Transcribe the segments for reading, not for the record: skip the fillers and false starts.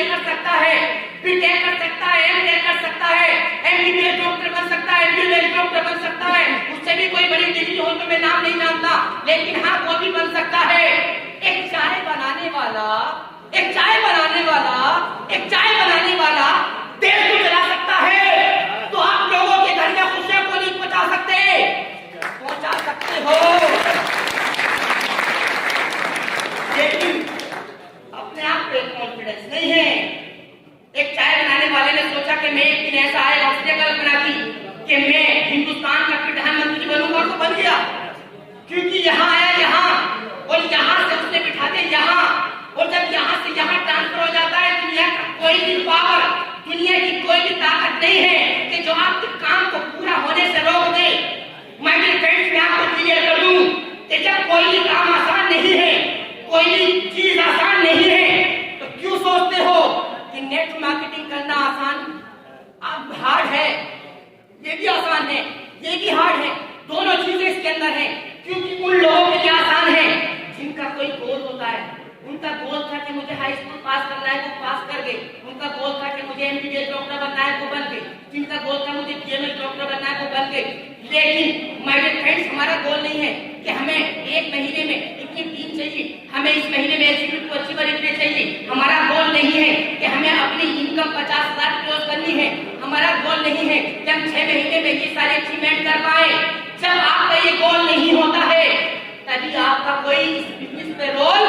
BA कर सकता है, बीटेक कर सकता है, एमटेक कर सकता है, एमबीबीएस डॉक्टर बन सकता है, एमबीबीएस डॉक्टर बन सकता है। उससे भी कोई बड़ी डिग्री हो तो मैं नाम नहीं जानता, लेकिन हाँ वो भी बन सकता है। एक चाय बनाने वाला, एक चाय बनाने वाला, एक चाय बनाने वाला देश को चला सकता है। तो आप लोगों के घर में खुशियां को नहीं पहुंचा सकते, पहुंचा सकते हो, लेकिन अपने आप पे कॉन्फिडेंस नहीं है। एक चाय बनाने वाले ने सोचा कि मैं एक दिन ऐसा आएगा, उसने कल्पना की कि मैं हिंदुस्तान का प्रधानमंत्री बनूंगा, तो बन गया। क्योंकि यहाँ आया यहाँ, और यहाँ से उसने बिठा दिया यहाँ, और जब यहाँ से यहाँ ट्रांसफर हो जाता है, दुनिया का कोई भी पावर, दुनिया की कोई भी ताकत नहीं है कि जो आपके काम को पूरा होने से रोक दे। मैं फ्रेंड्स में आपको क्लियर कर दूं कि जब कोई भी काम आसान नहीं है, कोई भी चीज आसान नहीं है, तो क्यों सोचते हो कि नेट मार्केटिंग करना आसान अब हार्ड है? ये भी आसान है, ये भी हार्ड है, दोनों चीजें इसके अंदर है। क्योंकि उन लोगों के लिए आसान है जिनका कोई गोल होता है। उनका गोल था कि मुझे हाई स्कूल पास करना है, वो पास कर गए। उनका गोल था कि मुझे एमबीबीएस डॉक्टर बनना है, वो बन गए। जिनका गोल था मुझे बीएमएस डॉक्टर बनना है, वो बन गए। लेकिन माय डियर फ्रेंड्स, हमारा गोल नहीं है कि हमें एक महीने में इतनी टीम चाहिए, हमें इस महीने में एग्जीक्यूटिव अचीवर इतने चाहिए। हमारा गोल नहीं है कि हमें अपनी इनकम 50,000 क्लोज करनी है। हमारा गोल नहीं है कि हम 6 महीने में ये सारे अचीवमेंट कर पाए। जब आपका ये गोल नहीं होता है, तभी आपका कोई इस बिजनेस पे रोल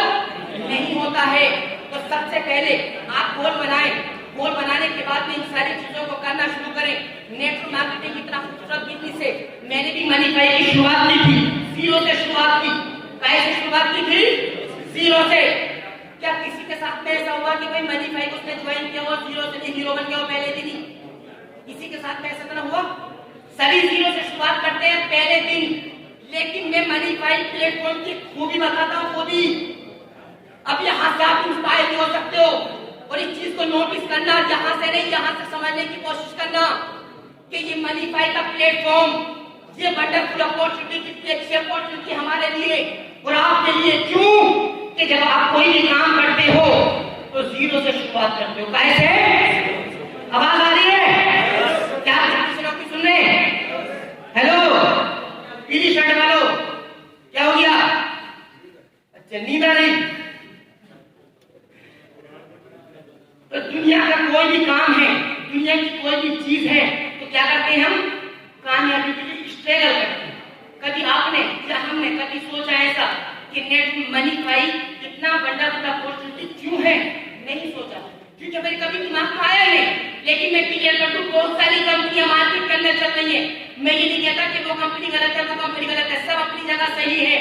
नहीं होता है। तो सबसे पहले आप गोल बनाएं। गोल बनाने के बाद में इन सारी चीजों को करना शुरू करें। नेटवर्क मार्केटिंग इतना खूबसूरत बिजनेस है। मैंने भी मनीफाई की शुरुआत की थी, जीरो से शुरुआत की। कैसे शुरुआत की थी? जीरो से। क्या किसी के साथ में ऐसा हुआ कि भाई मनीफाई को उसने ज्वाइन किया और जीरो से नहीं हीरो बन गया पहले दिन ही? किसी के साथ में ऐसा ना हुआ? सभी जीरो से शुरुआत करते हैं पहले दिन। लेकिन मैं मनीफाई प्लेटफॉर्म की खूबी बताता हूँ, खूबी। अब यहाँ से आप इंस्पायर भी हो सकते हो, और इस चीज को नोटिस करना, यहाँ से नहीं, यहाँ से समझने की कोशिश करना कि ये मनीफाई का प्लेटफॉर्म, ये वंडरफुल अपॉर्चुनिटी, कितनी अच्छी अपॉर्चुनिटी हमारे लिए और आपके लिए। क्यों? कि जब आप कोई भी काम करते हो तो जीरो से शुरुआत करते हो। कैसे? आवाज आ रही है क्या? लोग भी सुन रहे हैं? हेलो पीली शर्ट वालों, क्या हो गया? अच्छा, नींद आ रही? तो दुनिया का कोई भी काम है, दुनिया की कोई भी चीज है, तो क्या करते हैं हम? कामयाबी के लिए स्ट्रगल करते हैं। कभी आपने या हमने कभी सोचा ऐसा कि नेट मनीफाई इतना वंडरफुल अपॉर्चुनिटी क्यों है? नहीं सोचा, क्योंकि मेरे कभी दिमाग में आया नहीं। लेकिन मैं क्लियर कर दूं, बहुत सारी कंपनियां मार्केट के अंदर चल रही है। मैं ये नहीं कहता कि वो कंपनी गलत है, वो कंपनी गलत है, सब अपनी जगह सही है।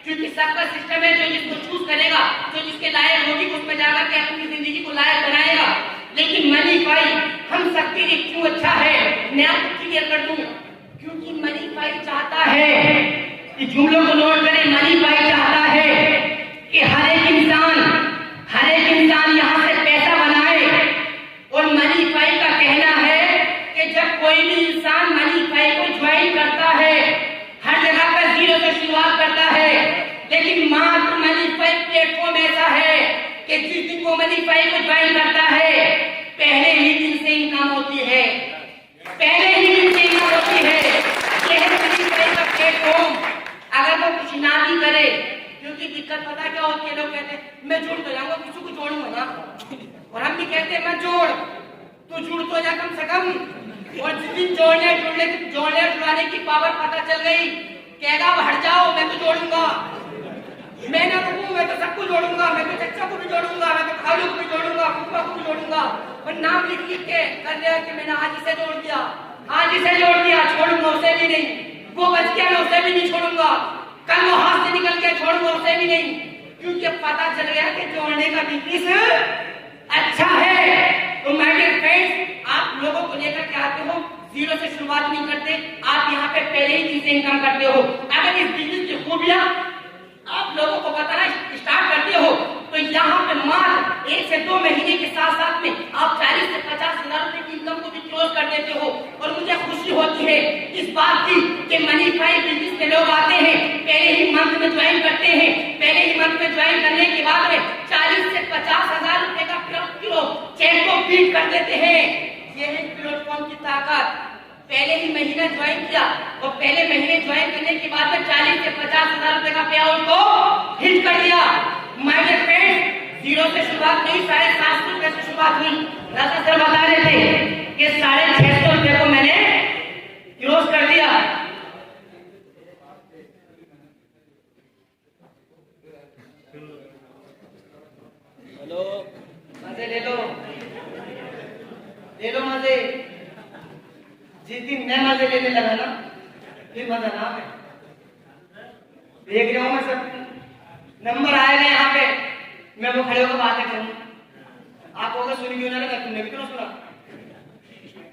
क्योंकि सबका सिस्टम है, जो जिसको चूज करेगा, जो जिसके लायक होगी, उसमें जाकर के अपनी जिंदगी को लायक बनाएगा। लेकिन मनीफाई हम सबके लिए क्यों अच्छा है, मैं आपको क्लियर कर दूं। क्योंकि मनीफाई चाहता है कि जुमलों को नोट करें, मनीफाई चाहता है कि हर एक इंसान यहाँ से पैसा बनाए। और मनीफाई का कहना है कि जब कोई भी इंसान मनीफाई को ज्वाइन करता है, हर जगह पर जीरो से शुरुआत करता है। लेकिन मात्र मनीफाई प्लेटफॉर्म ऐसा है कि जिस दिन वो मनीफाई को ज्वाइन करता है, पहले ही दिन से इनकम होती है, पहले ही दिन से इनकम होती है। यह है मनीफाई का प्लेटफॉर्म। अगर वो कुछ ना भी करे, क्योंकि दिक्कत पता क्या होती है, लोग कहते हैं मैं जुड़ तो जाऊंगा, किसी को जोड़ूंगा ना, और हम भी कहते हैं मैं जोड़, तू जुड़ तो जा कम से कम। और जिस दिन जोड़ने जुड़ाने की पावर पता चल गई, कहेगा अब हट जाओ, मैं तो जोड़ूंगा, मैं ना रुकूं, मैं तो सबको जोड़ूंगा, मैं तो चच्चा को भी जोड़ूंगा, मैं तो खालू को भी जोड़ूंगा, फूफा को भी जोड़ूंगा। और नाम लिख के कर दिया कि मैंने आज इसे जोड़ दिया, आज इसे जोड़ दिया, छोड़ूंगा उसे भी नहीं। वो बच गया, मैं उसे भी नहीं छोड़ूंगा। कल वो हाथ से निकल गया, छोड़ूंगा उसे भी नहीं। क्योंकि अब पता चल गया कि जोड़ने का बिजनेस अच्छा है। तो माय डियर फ्रेंड्स, आप लोगों को लेकर के आते हो, जीरो से शुरुआत नहीं करते, आप यहाँ पे पहले ही चीजें इनकम करते हो। अगर इस बिजनेस की खूबियां आप लोगों को बताना स्टार्ट करते हो, तो यहाँ पे मात्र 1 से 2 महीने के साथ साथ में आप 40 से 50 हजार रुपए की इनकम को भी क्लोज कर देते हो। और मुझे खुशी होती है इस बात की कि मनीफाई बिजनेस में लोग आते हैं, पहले ही मंथ में ज्वाइन करते हैं, पहले ही मंथ में ज्वाइन करने के बाद में 40 से 50 हजार रुपए का चेक को बीट कर देते हैं। ये है प्लेटफॉर्म की ताकत। पहले ही महीना ज्वाइन किया और पहले महीने ज्वाइन करने के बाद में 40 से 50 हजार रुपए का पे आउट को हिट कर दिया। माय डियर फ्रेंड्स, 0 से शुरुआत नहीं, 750 रुपए से शुरुआत हुई। राजा सर बता रहे थे कि 650 रुपए को मैंने क्रॉस कर दिया। हेलो, मजे ले लो मजे। जिस दिन मैं मजे लेने लगा ना, फिर मजा ना आए। देख रहा हूं मैं, सब नंबर आएगा यहाँ पे, मैं वो खड़े होकर बातें करूं। आप होगा सुन क्यों ना लगा, तुमने भी तो सुना।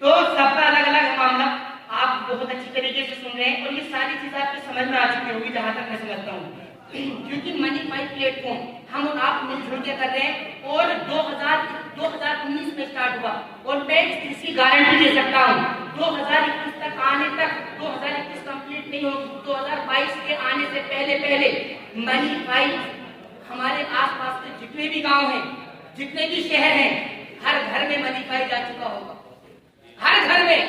तो सबका अलग अलग मामला आप बहुत अच्छी तरीके से सुन रहे हैं और ये सारी चीजें आपको समझ में आ चुकी होगी, जहां तक मैं समझता हूँ। क्योंकि मनीफाई प्लेटफॉर्म हम और आप मिलजुल के कर रहे हैं और 2019 में स्टार्ट हुआ और मैं इसकी गारंटी दे सकता हूँ 2021 तक आने तक, 2021 कंप्लीट नहीं होगी, 2022 के आने से पहले मनीफाई हमारे आसपास के जितने भी गांव हैं, जितने भी शहर हैं, हर घर में मनीफाई जा चुका होगा, हर घर में।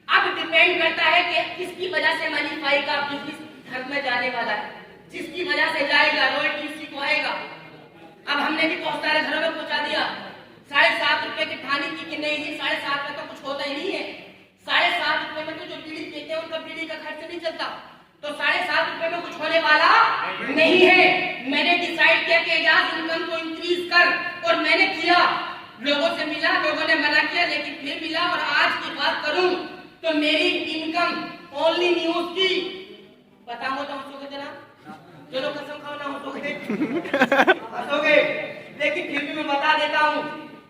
अब डिपेंड करता है कि किसकी वजह से मनीफाई का बिजनेस घर में जाने वाला है, जिसकी वजह से जाएगा रॉयल्टी उसी को आएगा। अब हमने भी बहुत सारे घरों में पहुंचा दिया। 7.5 रुपए की ठानी थी कि नहीं जी, 7.5 में तो कुछ होता ही नहीं है। 7.5 रुपए में तो जो बीड़ी पीते हैं उनका बीड़ी का खर्च नहीं चलता, तो 7.5 रुपए में कुछ होने वाला नहीं है। मैंने डिसाइड किया कि एजाज इनकम को इंक्रीज कर, और मैंने किया। लोगों से मिला, लोगों ने मना किया, लेकिन फिर मिला। और आज की बात करूं तो मेरी इनकम ओनली न्यूज की, पता हो तो हंसोगे जनाब, चलो कसम खाओ ना हंसोगे, लेकिन फिर भी मैं बता देता हूँ,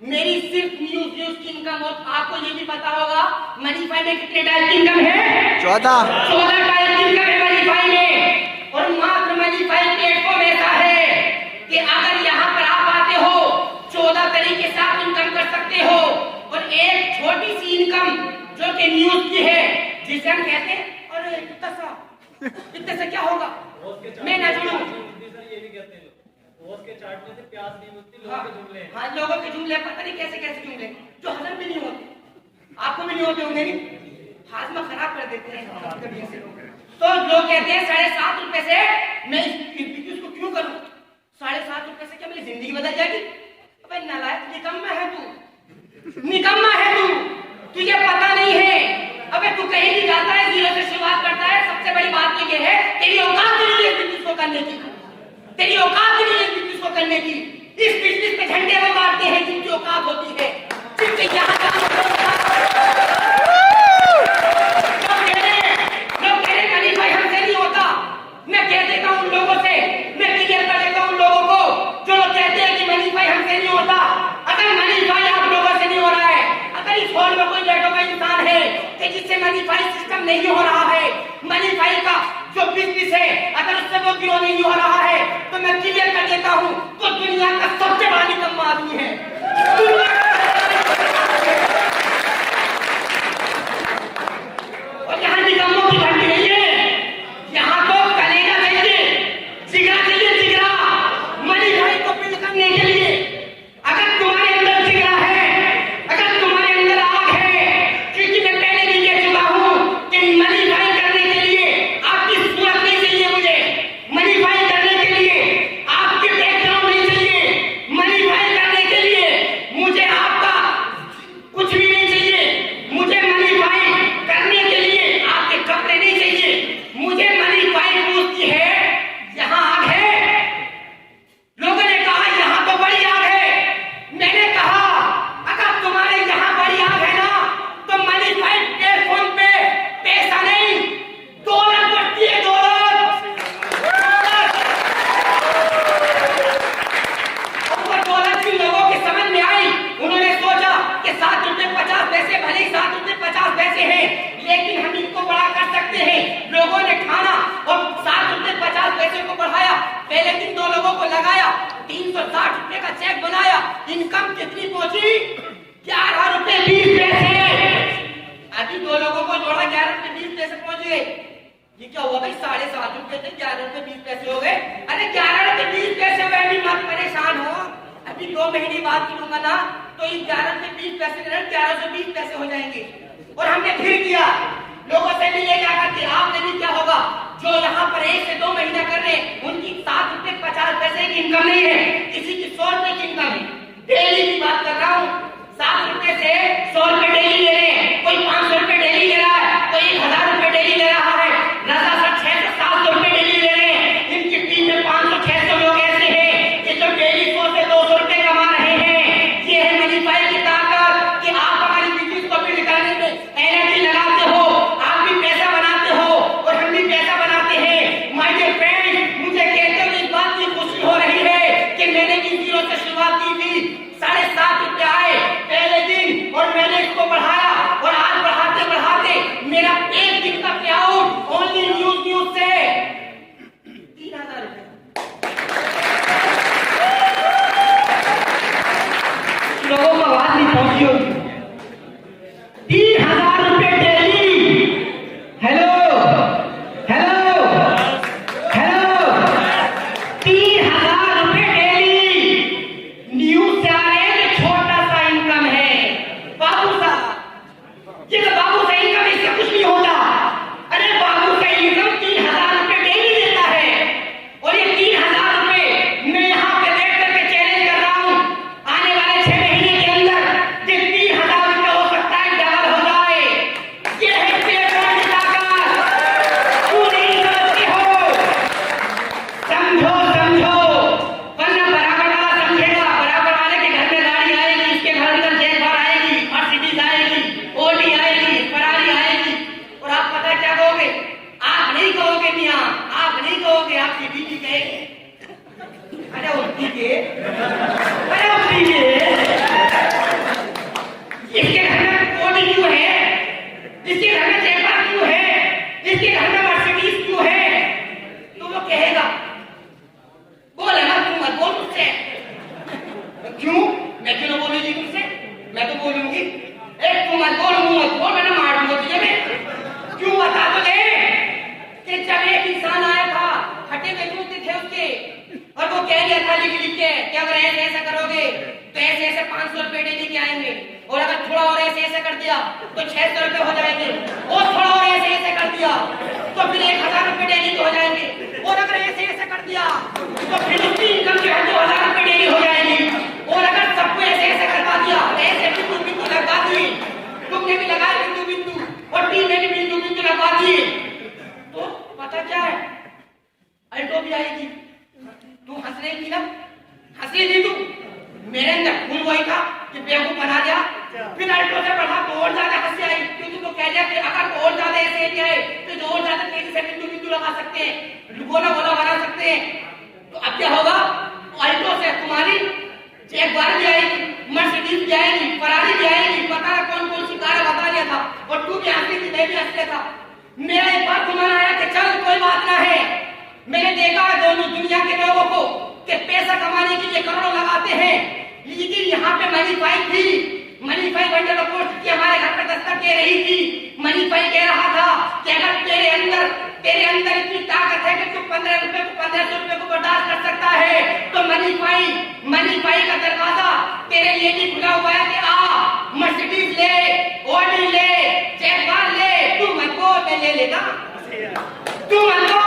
मेरी सिर्फ न्यूज की इनकम। और आपको ये भी पता होगा मनीफाई में कितने टाइप की इनकम है? 14 टाइप की इनकम है मनीफाई में। और मात्र मनीफाई प्लेटफॉर्म ऐसा है कि अगर यहाँ पर आप आते हो 14 तरीके से आप इनकम कर सकते हो। और एक छोटी सी इनकम जो कि न्यूज की है, जिसे हम कहते हैं अरे इतने से क्या होगा, मैं ना जुड़ूं। ये भी कहते हैं लोग के चाटने से प्यास नहीं मिलती, लोगों के जुमले हैं। हाँ, लोगों के जुमले पता नहीं कैसे कैसे जुमले जो हजम भी नहीं होते, आपको भी नहीं होते होंगे, हाजमा खराब कर देते हैं कभी ऐसे लोग। तो लोग कहते हैं 7.5 रुपए से मैं इसको क्यों करूं, 7.5 रुपए से क्या मेरी जिंदगी बदल जाएगी? अबे नालायक, निकम्मा है तू, निकम्मा है तू, तुझे पता नहीं है। अबे तू कहीं भी जाता है, 0 से शुरुआत करता है। सबसे बड़ी बात ये है तेरी औकात नहीं है बिजनेस को करने की, तेरी औकात नहीं है बिजनेस को करने की। इस बिजनेस पे झंडे वो मारते हैं जिनकी औकात होती है, जिनके यहाँ लोग कह रहे मनीफाई हमसे नहीं होता। मैं कह देता हूँ उन लोगों से, मैं क्लियर कर देता हूँ उन लोगों को जो लोग कहते हैं कि मनीफाई हमसे नहीं होता। अगर मनीफाई आप लोगों से नहीं हो रहा है, अगर इस हॉल में कोई बैठा हुआ इंसान है कि जिससे मनीफाई सिस्टम नहीं हो रहा है, मनीफाई का जो बिजनेस है अगर उससे वो ग्रो नहीं हो रहा है, तो मैं क्लियर कर देता हूँ वो दुनिया का सबसे बड़ा निकम्मा आदमी है। और यहाँ निकम्मों की घंटी नहीं है, यहाँ तो कलेजा चाहिए, जिगरा चाहिए, जिगरा मनीफाई को बिल्ड करने के लिए। अगर तुम्हारे अंदर जिगरा है, अगर तुम्हारे अंदर आग है, क्योंकि मैं पहले भी कह चुका हूँ कि मनीफाई करने के लिए आपकी सूरत नहीं चाहिए, मुझे मनीफाई करने के लिए आपके बैकग्राउंड नहीं चाहिए, मनीफाई करने के लिए मुझे आपका कुछ भी नहीं चाहिए, मुझे मनीफाई करने के लिए आपके कपड़े नहीं चाहिए, मुझे मनीफाई पूछती है यहाँ आग है। लोगों ने कहा यहाँ तो बड़ी आग है, मैंने कहा अगर तुम्हारे यहाँ बड़ी आग है ना, तो मनीफाई प्लेटफॉर्म पे पैसा नहीं, दौलत बढ़ती है, दौलत। और दौलत भी लोगों के समझ में आई, उन्होंने सोचा कि 7 रुपए 50 पैसे, भले ही 7 रुपए 50 पैसे हैं, लेकिन हम इनको बड़ा कर सकते हैं। लोगों ने खाना और 7 रुपए 50 पैसे को बढ़ाया। पहले दिन 2 लोगों को लगाया, 360 रुपए का चेक बनाया, इनकम कितनी पहुंची? 11 रुपए 20 पैसे। अभी 2 लोगों को जोड़ा, 11 रुपए 20 पैसे पहुंच गए। ये क्या हुआ भाई, 7.5 रुपए थे, 11 रुपए 20 पैसे हो गए। अरे 11 रुपए 20 पैसे हुए, भी मत परेशान हो, अभी 2 महीने बाद गिनूंगा ना तो 11 से 20 पैसे 1120 पैसे हो जाएंगे। और हमने फिर किया, लोगों से मिले जाकर के आपने भी क्या होगा, जो यहाँ पर 1 से 2 महीना कर रहे हैं उनकी 7 रुपए 50 पैसे की इनकम नहीं है, किसी की 100 रुपए की इनकम है। डेली की बात कर रहा हूँ, 7 रुपए से 100 रुपए डेली ले रहे हैं, कोई 500 रुपए डेली ले रहा है, कोई 1000 रुपए डेली ले रहा है, रजा सर 600-700 रुपए डेली ले रहे हैं। इनकी टीम में 500-600 लोग ऐसे हैं कि जो डेली 100 से 200 रुपए कमा रहे हैं। ये है मनी भाई की ताकत कि आप हमारी बिजनेस को भी निकालने में एनर्जी लगाते हो, आप भी पैसा बनाते हो और हम भी पैसा बनाते हैं। माय डियर फ्रेंड्स, मुझे कहते हुए इस बात की खुशी हो रही है कि मैंने इन जीरो से शुरुआत की थी, 7.5 रुपए आए पहले दिन और मैंने इसको बढ़ाया और आज बढ़ाते बढ़ाते मेरा एक दिन का पे आउट ओनली न्यूज से 3000 रुपए। लोगों को आवाज नहीं पहुंची होगी। 3000 रुपए डेली। हेलो हेलो हेलो, 3000 रुपए डेली न्यूज से आ रहे हैं। छोटा सा इनकम है बाबू साहब, ये तो बाबू का इनकम, इससे कुछ नहीं होता। अरे बाबू का इनकम 3000 रुपए डेली देता है और ये 3000 रुपए मैं यहाँ पे बैठ करके चैलेंज कर रहा हूँ, आने वाले 6 महीने के अंदर ये 3000 रुपए हो सकता है डबल हो जाए। ये है प्लेटफॉर्म की ताकत, तू नहीं समझते हो, समझो समझो, वरना बराबर वाला समझेगा। बराबर वाले के घर में गाड़ी आएगी, इसके घर अंदर जेट आएगी, मर्सिडीज आएगी, ओडी आएगी, फरारी आएगी और आप पता क्या कहोगे? आप नहीं कहोगे मियां, आप नहीं कहोगे, आपकी बीवी कहेगी अरे उठी के, अरे उठी के, इसके घर में ओडी क्यों है, इसके घर में जेट क्यों है, इसके घर में मर्सिडीज क्यों है? तो वो कहेगा, बोलेगा तू मत बोल मुझसे। क्यों? मैं क्यों बोली जी तुमसे? मैं तो बोलूंगी। तू मत बोल, मुंह मत बोल, मैंने मार दूंगा तुझे मैं। क्यों बता तो दे कि जब एक इंसान आया था, फटे हुए जूते थे उसके और वो कह दिया था लिख के कि अगर ऐसे ऐसा करोगे तो ऐसे ऐसे 500 रुपए डेली के आएंगे और अगर थोड़ा और ऐसे ऐसे कर दिया तो 600 रुपए हो जाएंगे और थोड़ा और ऐसे ऐसे कर दिया तो फिर 1000 रुपए डेली के हो जाएंगे और अगर ऐसे ऐसे कर दिया तो फिर उसकी इनकम जो है 2000 रुपए डेली हो जाएगी और अगर सबको ऐसे ऐसे करवा दिया, ऐसे बिंदु बिंदु लगवा दिए, तुमने भी लगाया बिंदु बिंदु और टीम ने भी बिंदु बिंदु लगवा दिए, तो पता क्या है, अल्टो भी आएगी। तू हंस रही थी ना, हंस रही थी तू, मेरे अंदर खून वही था कि बेवकूफ बना दिया। फिर अल्टो से बढ़ा तो और ज्यादा हंसी आई क्योंकि तो कह दिया कि अगर और ज्यादा ऐसे एरिया है तो और ज्यादा तेजी से बिंदु बिंदु लगा सकते हैं, गोला गोला बना सकते हैं। तो अब क्या होगा, अल्टो से तुम्हारी जैगवार भी आएगी, मर्सिडीज भी आएगी, फरारी भी आएगी, पता है कौन कौन सी कार बता दिया था और तू भी हंसती थी, मैं भी हंसता था। मेरा एक बात घुमाना आया कि चल कोई बात ना है, मैंने देखा है दोनों दुनिया के लोगों को कि पैसा कमाने के लिए करोड़ों लगाते हैं, लेकिन यहाँ पे मनी फाई थी, मनी फाई बंडल पोस्ट की हमारे घर पे दस्तक दे रही थी। मनी फाई कह रहा था कि अगर तेरे अंदर इतनी ताकत है कि तू 15 रुपए को 1500 रुपए को बर्दाश्त कर सकता है तो मनी फाई का दरवाजा तेरे लिए भी खुला हुआ है कि आ मर्सिडीज ले, ओडी ले, जैगवार ले, तू मत को मैं ले लेगा, तू मत को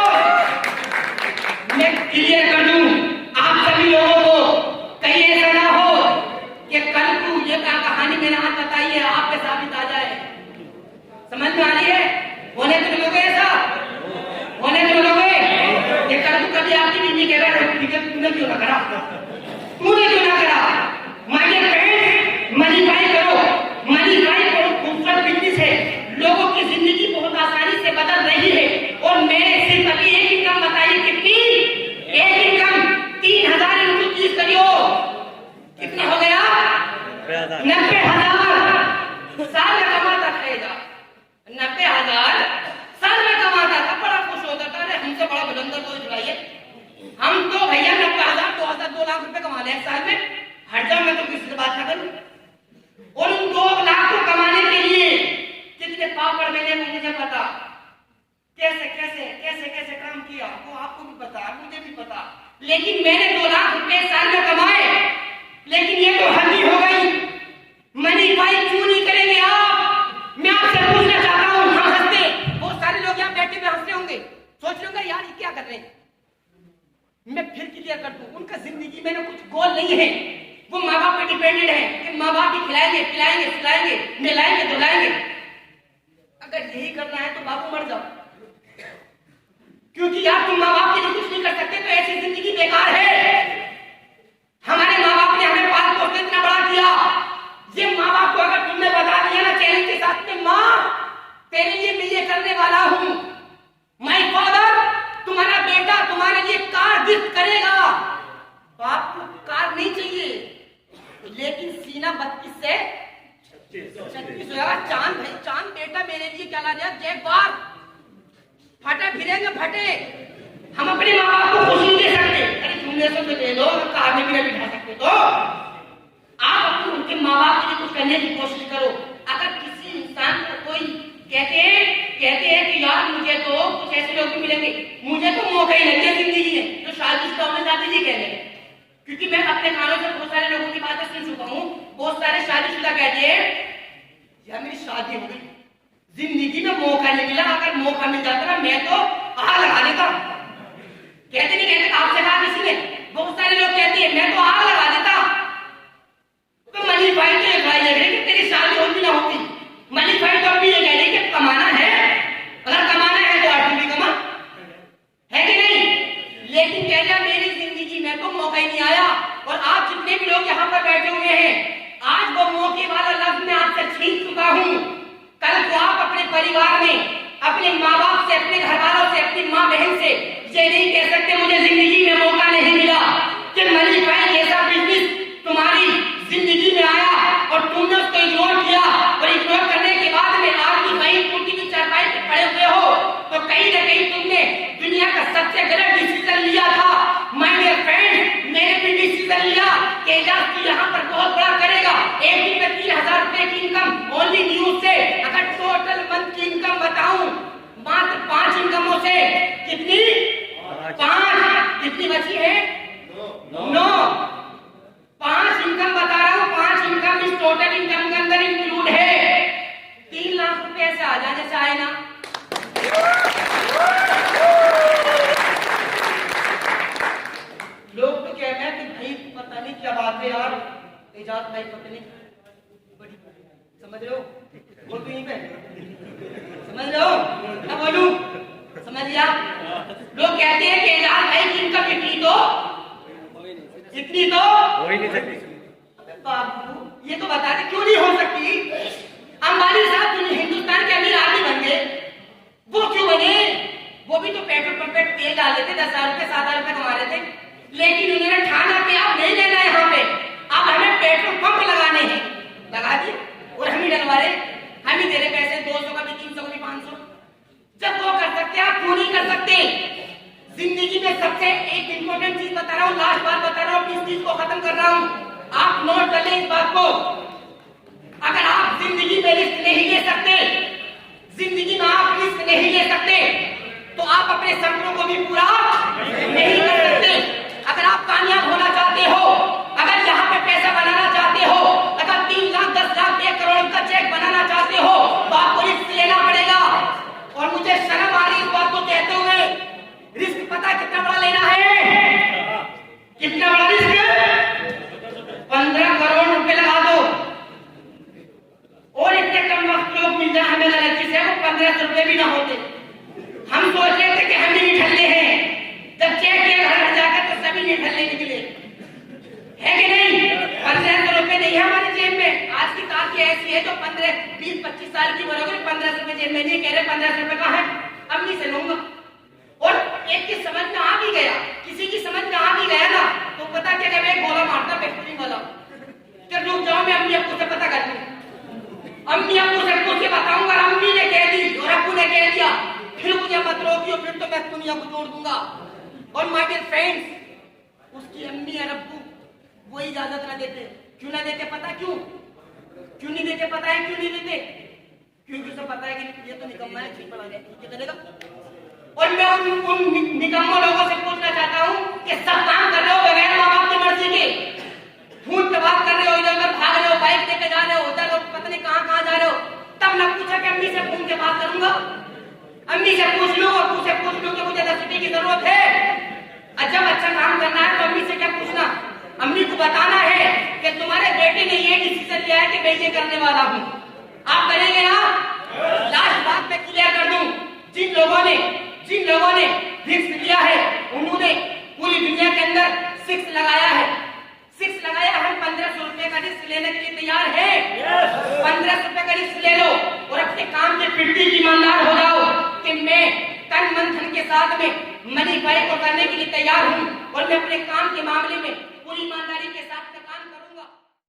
मैं क्लियर कर दूं आप सभी लोगों को, कहीं ऐसा ना हो कि कल को ये कहानी मेरे हाथ बताइए आप पे साबित आ जाए। समझ में आ रही है? होने तुम लोग ऐसा होने तुम लोग ये कल को कभी आपकी बीवी कह रहा है तूने क्यों ना करा, तूने क्यों ना करा। माय डियर फ्रेंड्स, मनी फाई करो, मनी फाई करो, खूबसूरत बिजनेस है, लोगों की जिंदगी बहुत आसानी से बदल रही है और मैंने सिर्फ अभी एक इनकम बताई, कितनी? एक इनकम 3000 × 30 करियो, कितना हो गया? 90,000 साल में कमाता खाएगा, 90,000 साल में कमाता था, बड़ा खुश होता था, अरे हमसे बड़ा बुलंदर कोई चुराइए, हम तो भैया 90,000 2 लाख रुपए कमा ले साल में, हट जाओ मैं तो किसी से बात ना करूं। और उन 2 लाख को कमाने के लिए कितने पापड़ मैंने मुझे पता, कैसे कैसे कैसे कैसे काम किया वो आपको भी पता, मुझे भी पता, लेकिन मैंने 2 लाख रुपए साल में कमाए लेकिन ये तो हद ही हो गई। मनी भाई क्यों नहीं करेंगे आप? मैं आपसे पूछना चाहता हूँ। हम हंसते, बहुत सारे लोग यहाँ बैठे हुए हंस रहे होंगे, सोच रहे होंगे यार ये क्या कर रहे हैं। मैं फिर क्लियर कर दूं, उनका जिंदगी में ना कुछ गोल नहीं है। वो माँ बाप पे डिपेंडेंट है कि माँ बाप ही खिलाएंगे, पिलाएंगे, सुलाएंगे, नहलाएंगे, धुलाएंगे। अगर यही करना है तो बाबू मर जाओ, क्योंकि यार तुम माँ बाप के लिए कुछ नहीं कर सकते तो ऐसी जिंदगी बेकार है। हमारे माँ बाप ने हमें पाल पोस के इतना बड़ा किया। ये माँ बाप को अगर तुमने बता दिया ना चैलेंज के साथ में, माँ तेरे लिए मैं ये करने वाला हूं, माय फादर तुम्हारा बेटा तुम्हारे लिए कार गिफ्ट करेगा। बाप को कार नहीं चाहिए, लेकिन सीना 32 से 36 होगा। चांद भाई चांद बेटा मेरे लिए क्या ला दिया? जैगवार। फटे फिरेंगे फटे। हम अपने माँ बाप को खुशी दे सकते, अरे तुमने सब तो दे दो, कार में भी नहीं बिठा सकते तो आप अपने उनके माँ बाप के लिए कुछ करने की कोशिश करो। अगर किसी इंसान को कोई कहते हैं कि यार मुझे तो कुछ ऐसे लोग भी मिलेंगे, मुझे तो मौका ही नहीं दिया जिंदगी में, तो शादीशुदा में शादी जी कहने, क्योंकि मैं अपने कानों से बहुत सारे लोगों की बातें सुन चुका हूँ। बहुत सारे शादीशुदा कहते हैं यार मेरी शादी हो गई, जिंदगी में मौका नहीं मिला, अगर मौका मिल जाता ना मैं तो आग लगा देता। कहते नहीं कहते, आपसे कहा किसी ने? बहुत सारे लोग कहते हैं मैं तो आग लगा देता। तो मनी भाई तो ये भाई लग रही कि तेरी शादी होती ना होती। मनी भाई तो अभी ये कह रही कि कमाना है, अगर कमाना है तो आप भी कमा, है कि नहीं? लेकिन कह दिया मेरी जिंदगी में तो मौका ही नहीं आया। और आज जितने भी लोग यहाँ पर बैठे हुए हैं, आज वो मौके वाला लफ्ज मैं आपसे छीन चुका हूँ। कल को आप अपने परिवार में, अपने माँ बाप से, अपने घर वालों से, अपनी माँ बहन से ये नहीं कह सकते मुझे जिंदगी में मौका नहीं मिला, कि मनी भाई जैसा बिजनेस तुम्हारी जिंदगी में आया और तुमने उसको इग्नोर किया, और इग्नोर करने के बाद में आज भी वहीं टूटी की चारपाई पे पड़े हुए हो, तो कहीं ना कहीं तुमने दुनिया का सबसे गलत डिसीजन लिया था। माय डियर फ्रेंड, मैंने भी डिसीजन लिया कि एजाज यहाँ पर बहुत बड़ा करेगा। एक दिन में 3000 रुपए की इनकम ओनली न्यूज से। अगर टोटल मंथ की इनकम बताऊं, मात्र 5 इनकमों से कितनी? 5। कितनी बची है? 9। 5 इनकम बता रहा हूँ, 5 इनकम इस टोटल इनकम के अंदर इंक्लूड है। 3 लाख रुपए से आ जाने से आए ना। लोग तो कह रहे हैं कि भाई पता नहीं क्या बात है यार, एजाज भाई पता नहीं बड़ी, समझ रहे हो? बोल तो यहीं पे समझ रहे हो क्या बोलूं? समझ लिया? लोग कहते हैं कि एजाज भाई की इनकम इतनी तो हो ही नहीं सकती। अबे बाबू ये तो बता दे क्यों नहीं हो सकती? अंबानी साहब हिंदुस्तान के अमीर आदमी बन गए, वो क्यों बने? वो भी तो पेट्रोल पंप पे तेल डाल देते, 10,000 रुपए 7,000 रुपए कमा रहे थे, लेकिन उन्होंने ठाना कि आप नहीं लेना है यहाँ पे, अब हमें पेट्रोल पंप लगाने हैं, लगा दिए और हम ही डलवा रहे, हम ही दे रहे पैसे, 200 का भी, 300 का भी, 500। जब वो कर सकते आप क्यों नहीं कर सकते? जिंदगी में सबसे एक इंपॉर्टेंट चीज बता रहा हूँ, लास्ट बात बता रहा हूँ, इस चीज को खत्म कर रहा हूँ, आप नोट कर लें इस बात को। अगर आप जिंदगी में रिस्क नहीं ले सकते, जिंदगी में आप रिस्क नहीं ले सकते, तो आप अपने सपनों को भी पूरा नहीं कर सकते। अगर आप कामयाब होना चाहते हो, अगर यहाँ पे पैसा बनाना चाहते हो, अगर 3 लाख 10 लाख 1 करोड़ का चेक बनाना चाहते हो, तो आपको रिस्क लेना पड़ेगा। और मुझे शर्म आ रही इस बात को कहते हुए, रिस्क पता कितना बड़ा लेना है? कितना बड़ा रिस्क? 15 करोड़ रुपए लगा दो, और इतने कम वक्त लोग मिल जाए हमें लड़की से, वो 1500 रुपए भी ना होते। हम सोच रहे थे कि हम ही निठल्ले हैं, जब चेक किया घर में जाकर तो सभी निठल्ले निकले, है कि नहीं? 1500 रुपए नहीं है हमारी जेब में। आज की तारीख ऐसी है जो 15, 20, 25 साल की बरोगे 1500 रुपए जेब में नहीं, कह रहे 1500 रुपए कहाँ है, अम्मी से लूंगा। और एक की समझ में आ भी गया, किसी की समझ में आ भी गया ना, तो पता क्या जब एक गोला मारता बेहतरीन वाला, तो रुक जाओ मैं अम्मी अब्बू से पता कर लूं, अम्मी अब्बू से पूछ के बताऊंगा, अम्मी ने कह दी और अब्बू ने कह दिया, फिर मुझे मत रोकियो, फिर तो मैं दुनिया को तोड़ दूंगा। और माय डियर फ्रेंड्स, उसकी अम्मी और अब्बू वो इजाजत ना देते। क्यों ना देते? पता क्यों नहीं देते? पता है क्यों नहीं देते? क्योंकि उसे पता है कि ये तो निकम्मा है, ठीक बना गया, ठीक करेगा। और मैं उन निकम्मों लोगों से पूछना चाहता हूं कि सब काम कर रहे हो बगैर माँ बाप की मर्जी के, फोन पे बात कर रहे हो, इधर उधर भाग रहे हो, बाइक लेके जा रहे हो, उधर पता नहीं कहाँ जा रहे हो, तब न पूछा कि अम्मी से फोन पे बात करूंगा। अम्मी से पूछ लो और तुझसे पूछ लो कि मुझे 10 रुपए की जरूरत है। जब अच्छा काम करना है तो अम्मी से क्या पूछना, अम्मी को बताना है कि तुम्हारे बेटे ने ये डिसीजन लिया है कि मैं ये करने वाला हूँ, आप करेंगे ना। लास्ट बात मैं क्लियर कर दूं, जिन लोगों ने फिक्स लिया है उन्होंने पूरी दुनिया के अंदर 6 लगाया है। 6 लगाया है, 1500 रुपए का रिस्क लेने के लिए तैयार है? 1500 रुपए का रिस्क ले लो और अपने काम के फिरती ईमानदार हो जाओ कि मैं तन मन धन के साथ में मनी पाई को करने के लिए तैयार हूँ और मैं अपने काम के मामले में पूरी ईमानदारी के साथ